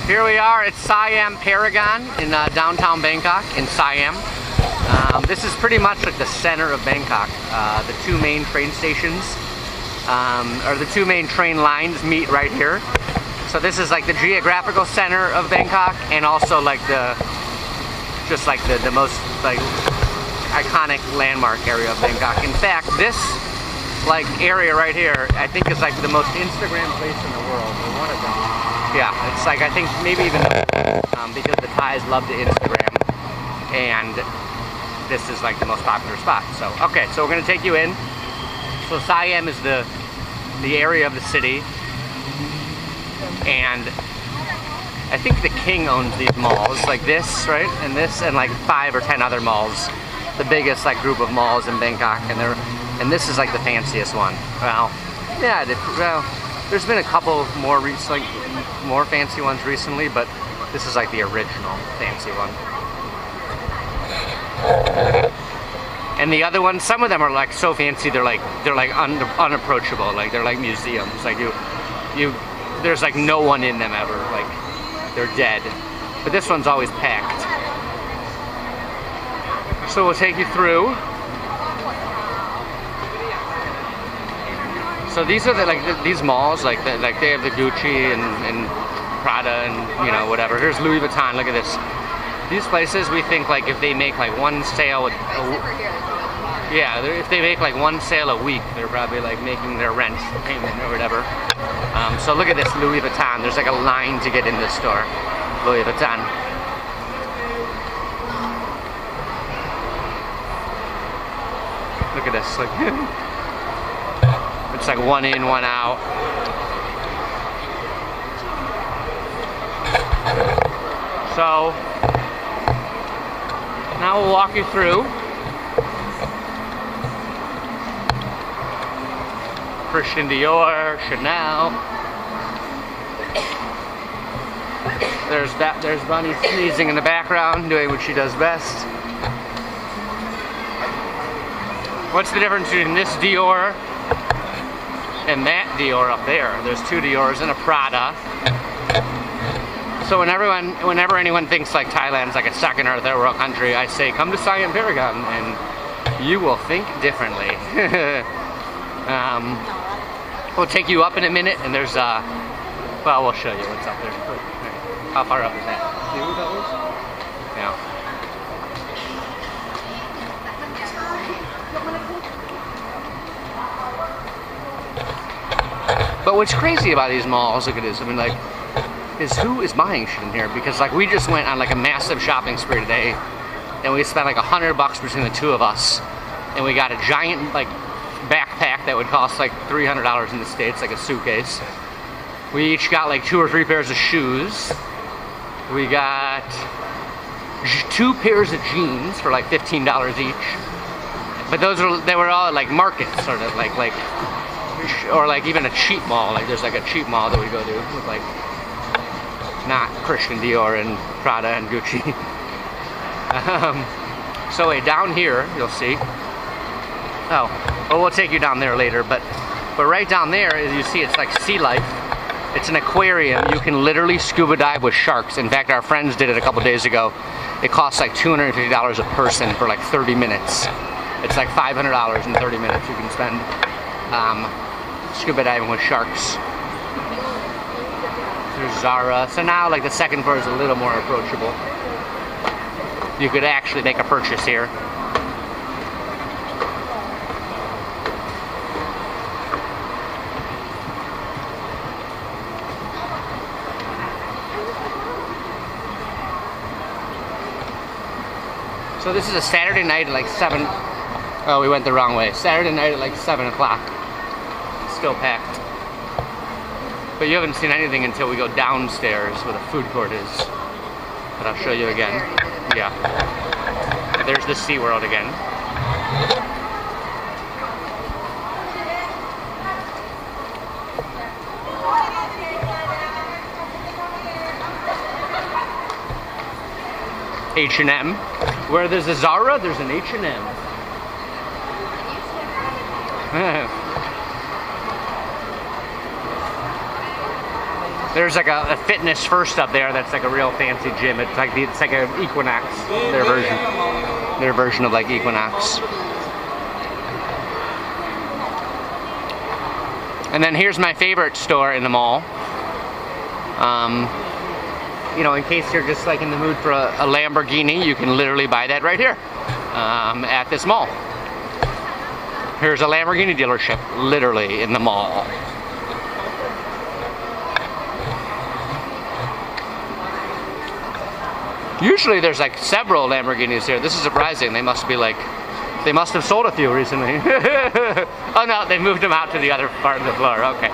Here we are at Siam Paragon in downtown Bangkok, in Siam. This is pretty much like the center of Bangkok. The two main train stations, or the two main train lines meet right here. So this is like the geographical center of Bangkok, and also like the most like iconic landmark area of Bangkok. In fact, this like area right here, I think is like the most Instagram place in the world, or one of them. Yeah, it's like, I think maybe even because the Thais love to Instagram, and this is like the most popular spot. So, okay, so we're gonna take you in. So Siam is the area of the city, and I think the king owns these malls, like this, right? And this, and like 5 or 10 other malls. The biggest like group of malls in Bangkok, and this is like the fanciest one. Well, yeah, there's been a couple more more fancy ones recently, but this is like the original fancy one. And the other ones, some of them are like so fancy they're like unapproachable, like they're like museums. Like there's like no one in them ever, like they're dead. But this one's always packed. So we'll take you through. So these are these malls, like they have the Gucci and Prada and, you know, whatever. Here's Louis Vuitton. Look at this. These places, we think like if they make like one sale, if they make like one sale a week, they're probably like making their rent payment or whatever. So look at this Louis Vuitton. There's like a line to get in this store. Louis Vuitton. Look at this. Like. It's like one in, one out. So now we'll walk you through. Christian Dior, Chanel. There's Bunny sneezing in the background, doing what she does best. What's the difference between this Dior and that Dior up there? There's 2 Diors and a Prada. So whenever anyone thinks like Thailand's like a second or third world country, I say come to Siam Paragon and you will think differently. We'll take you up in a minute, and there's well, we'll show you what's up there. How far up is that? See what that was? Yeah. But what's crazy about these malls, look at this, I mean, like, is who is buying shit in here? Because like we just went on like a massive shopping spree today, and we spent like $100 between the two of us, and we got a giant like backpack that would cost like $300 in the States, like a suitcase. We each got like 2 or 3 pairs of shoes. We got 2 pairs of jeans for like $15 each. But they were all like markets, sort of like or like even a cheap mall. Like there's like a cheap mall that we go to with like not Christian Dior and Prada and Gucci. So down here you'll see. Oh, well, we'll take you down there later. But right down there, as you see, it's like sea life. It's an aquarium. You can literally scuba dive with sharks. In fact, our friends did it a couple days ago. It costs like $250 a person for like 30 minutes. It's like $500 in 30 minutes you can spend scuba diving with sharks. There's Zara. So now like the second floor is a little more approachable. You could actually make a purchase here. So this is a Saturday night at like 7. Oh, we went the wrong way. Saturday night at like 7 o'clock. Still packed. But you haven't seen anything until we go downstairs where the food court is. But I'll show you again. Yeah. There's the SeaWorld again. H&M. Where there's a Zara, there's an H&M. There's like a Fitness First up there that's like a real fancy gym. It's like an Equinox, their version of like Equinox. And then here's my favorite store in the mall. You know, in case you're just like in the mood for a Lamborghini, you can literally buy that right here at this mall. Here's a Lamborghini dealership, literally in the mall. Usually there's like several Lamborghinis here. This is surprising. They must have sold a few recently. Oh no, they moved them out to the other part of the floor. Okay.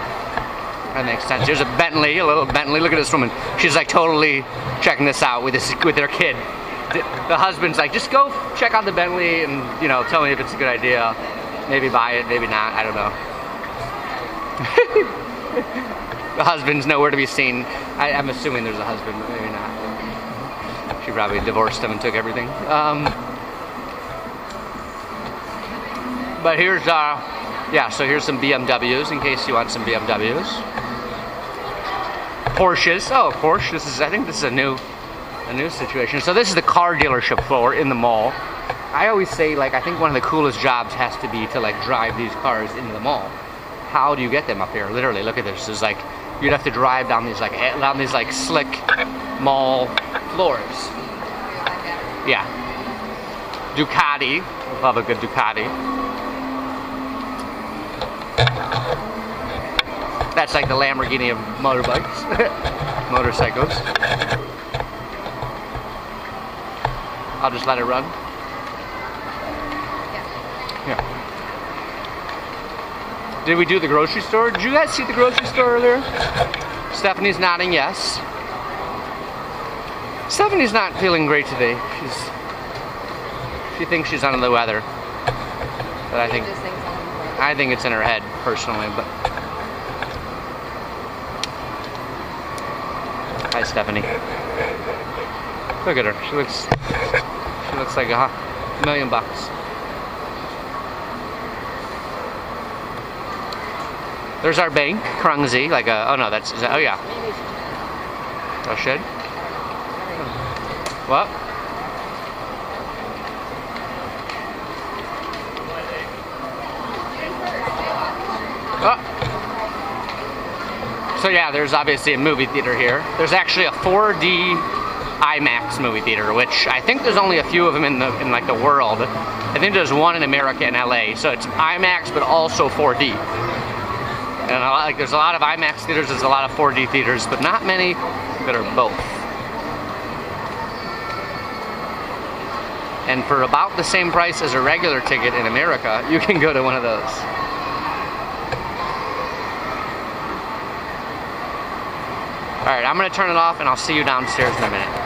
That makes sense. Here's a Bentley, a little Bentley. Look at this woman. She's like totally checking this out with their kid. The husband's like, just go check out the Bentley and, you know, tell me if it's a good idea. Maybe buy it, maybe not. I don't know. The husband's nowhere to be seen. I'm assuming there's a husband, but maybe not. She probably divorced him and took everything. But here's yeah, so here's some BMWs in case you want some BMWs. Porsches. Oh, Porsche. I think this is a new situation. So this is the car dealership floor in the mall. I always say, like, I think one of the coolest jobs has to be to like drive these cars into the mall. How do you get them up here? Literally, look at this. It's like you'd have to drive down these like slick mall floors. Yeah. Ducati. Love a good Ducati. That's like the Lamborghini of motorbikes, motorcycles. I'll just let it run. Yeah. Did we do the grocery store? Did you guys see the grocery store earlier? Stephanie's nodding yes. Stephanie's not feeling great today. She thinks she's under the weather. But I think it's in her head, personally, but. Hi, Stephanie. Look at her. She looks like $1 million. There's our bank, Krungzi, like oh no, oh yeah. Oh, should? What? Oh. So yeah, there's obviously a movie theater here. There's actually a 4D IMAX movie theater, which I think there's only a few of them in like the world. I think there's one in America and LA. So it's IMAX, but also 4D. And there's a lot of IMAX theaters, there's a lot of 4D theaters, but not many that are both. And for about the same price as a regular ticket in America, you can go to one of those. Alright, I'm going to turn it off and I'll see you downstairs in a minute.